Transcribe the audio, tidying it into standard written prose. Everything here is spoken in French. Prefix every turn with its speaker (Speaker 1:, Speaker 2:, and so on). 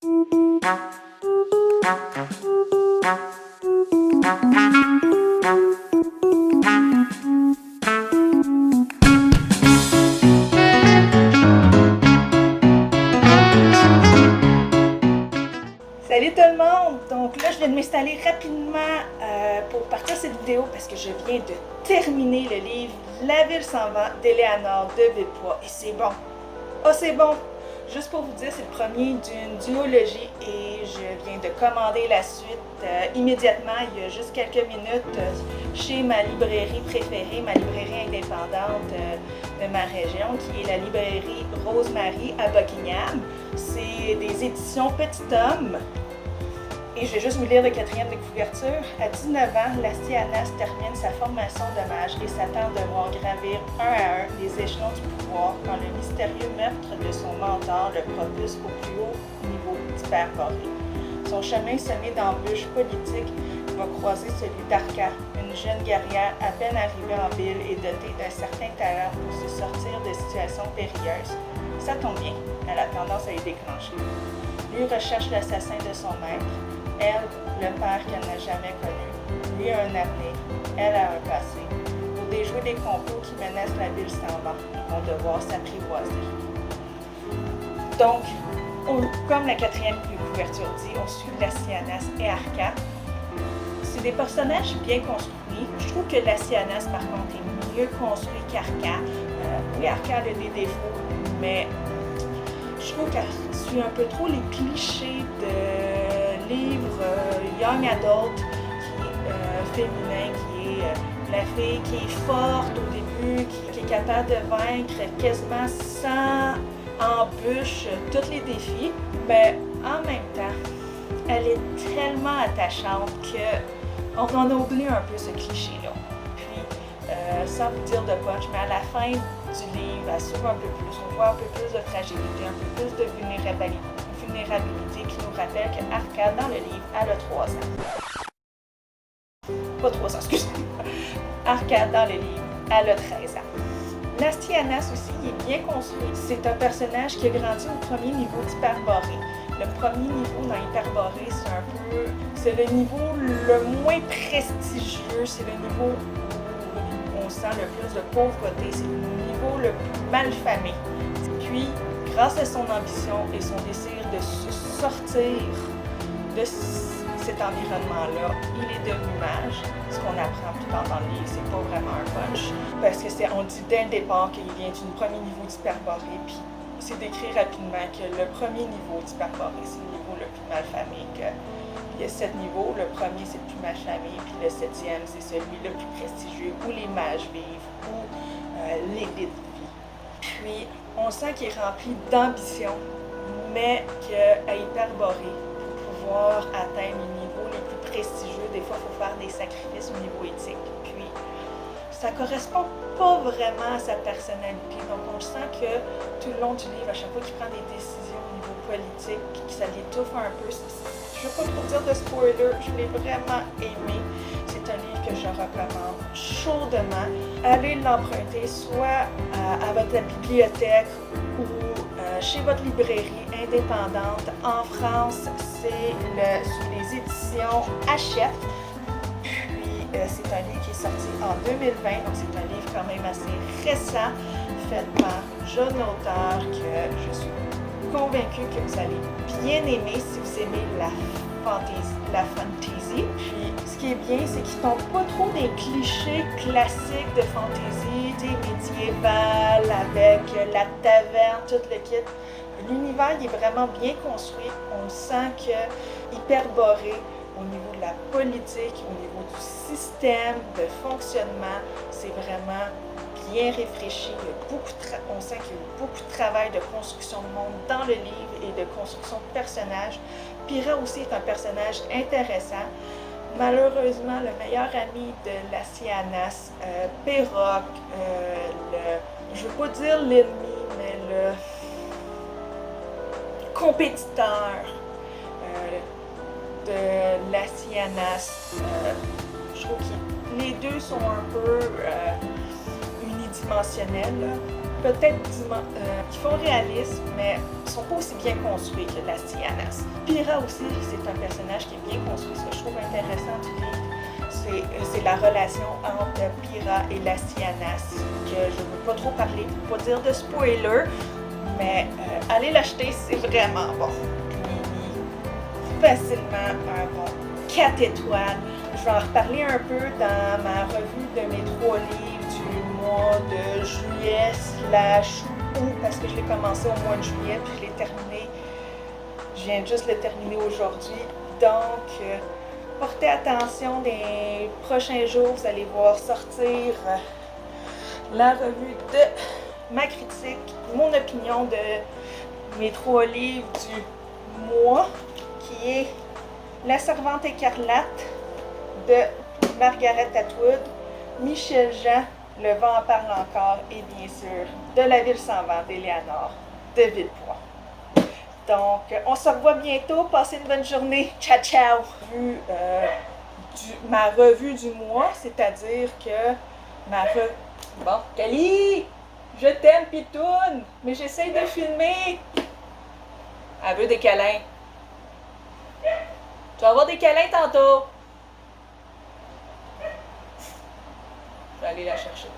Speaker 1: Salut tout le monde! Donc là, je viens de m'installer rapidement pour partir cette vidéo parce que je viens de terminer le livre La ville s'en va d'Éléanore de Villepoix et c'est bon! Oh, c'est bon! Juste pour vous dire, c'est le premier d'une duologie et je viens de commander la suite immédiatement, il y a juste quelques minutes, chez ma librairie préférée, ma librairie indépendante de ma région, qui est la librairie Rosemary à Buckingham. C'est des éditions Petit Homme. Et je vais juste vous lire le quatrième de couverture. À 19 ans, Lassie Anas termine sa formation de mage et s'attend de voir gravir un à un les échelons du pouvoir quand le mystérieux meurtre de son mentor le propulse au plus haut niveau d'Hyperborée. Son chemin semé d'embûches politiques va croiser celui d'Arca, une jeune guerrière à peine arrivée en ville et dotée d'un certain talent pour se sortir de situations périlleuses. Ça tombe bien, elle a tendance à y déclencher. Lui recherche l'assassin de son maître. Elle, le père qu'elle n'a jamais connu. Lui a un avenir, elle a un passé. Pour déjouer des complots qui menacent la ville sans vent, ils vont devoir s'apprivoiser. Donc, comme la quatrième couverture dit, on suit Lassie Anas et Arca. C'est des personnages bien construits. Je trouve que Lassie Anas, par contre, est mieux construit qu'Arca. Oui, Arca a des défauts, mais je trouve qu'elle suit un peu trop les clichés de livres young adult, qui est féminin, qui est la fille qui est forte au début, qui est capable de vaincre quasiment sans embûche tous les défis. Mais en même temps, elle est tellement attachante qu'on en oublie un peu ce cliché-là. Puis, sans vous dire de punch, mais à la fin du livre, elle s'ouvre un peu plus, on voit un peu plus de fragilité, un peu plus de vulnérabilité qui nous rappelle que Arca, dans le livre, elle a 3 ans. Pas 3 ans, excusez-moi. Arca, dans le livre, elle a 13 ans. Lassie Anas aussi, il est bien construit. C'est un personnage qui a grandi au premier niveau d'Hyperborée. Le premier niveau dans Hyperborée, c'est le niveau le moins prestigieux, c'est le niveau où on sent le plus de pauvreté, c'est le niveau le plus malfamé. Puis, grâce à son ambition et son désir de se sortir de cet environnement-là, il est devenu mage. Ce qu'on apprend plus tard dans le livre, c'est pas vraiment un punch. Parce que on dit dès le départ qu'il vient du premier niveau d'Hyperborée, puis c'est décrit rapidement que le premier niveau d'Hyperborée, c'est le niveau le plus malfamé. Il y a 7 niveaux, le premier c'est le plus malfamé, puis le 7e c'est celui le plus prestigieux, où les mages vivent, où l'élite vit. Puis, on sent qu'il est rempli d'ambition, mais qu'à Hyperborée, pour pouvoir atteindre les niveaux les plus prestigieux, des fois, il faut faire des sacrifices au niveau éthique. Puis, ça ne correspond pas vraiment à sa personnalité. Donc, on sent que tout le long du livre, à chaque fois qu'il prend des décisions au niveau politique, que ça l'étouffe un peu. Je ne veux pas trop dire de spoiler, je l'ai vraiment aimé. C'est un livre que je recommande chaudement. Allez l'emprunter soit à votre bibliothèque ou chez votre librairie indépendante. En France, c'est sous les éditions Hachette. Puis, c'est un livre qui est sorti en 2020, donc c'est un livre quand même assez récent, fait par jeune auteur que je suis convaincue que vous allez bien aimer si vous aimez la fantasy. Puis, ce qui est bien, c'est qu'ils tombent pas trop des clichés classiques de fantasy, médiévale, avec la taverne, tout le kit. L'univers il est vraiment bien construit. On sent que Hyperborée, au niveau de la politique, au niveau du système de fonctionnement, c'est vraiment bien réfléchi. On sent qu'il y a beaucoup de travail de construction de monde dans le livre et de construction de personnages. Pyrrha aussi est un personnage intéressant. Malheureusement, le meilleur ami de Lassie Anas, Perroque, je ne veux pas dire l'ennemi, mais le compétiteur de Lassie Anas, je trouve que les deux sont un peu unidimensionnels. peut-être qui font réalisme, mais ne sont pas aussi bien construits que la Tianas. Pyrrha aussi, c'est un personnage qui est bien construit. Ce que je trouve intéressant du livre, c'est la relation entre Pyrrha et la Tianas, que je ne veux pas trop parler pour pas dire de spoiler, mais allez l'acheter, c'est vraiment bon. Facilement un bon 4 étoiles. Je vais en reparler un peu dans ma revue de mes 3 livres du mois de juillet/août, parce que je l'ai commencé au mois de juillet puis je l'ai terminé. Je viens juste le terminer aujourd'hui. Donc, portez attention, les prochains jours, vous allez voir sortir la revue de ma critique, mon opinion de mes 3 livres du mois, qui est La Servante écarlate de Margaret Atwood, Michel Jean, Le vent en parle encore, et bien sûr, De la ville sans vent d'Éléanore de Villepoix. Donc, on se revoit bientôt. Passez une bonne journée. Ciao, ciao! Ma revue du mois, c'est-à-dire que Bon, Cali! Je t'aime, Pitoune! Mais j'essaie de filmer! Elle veut des câlins. Tu vas avoir des câlins tantôt. Je vais aller la chercher.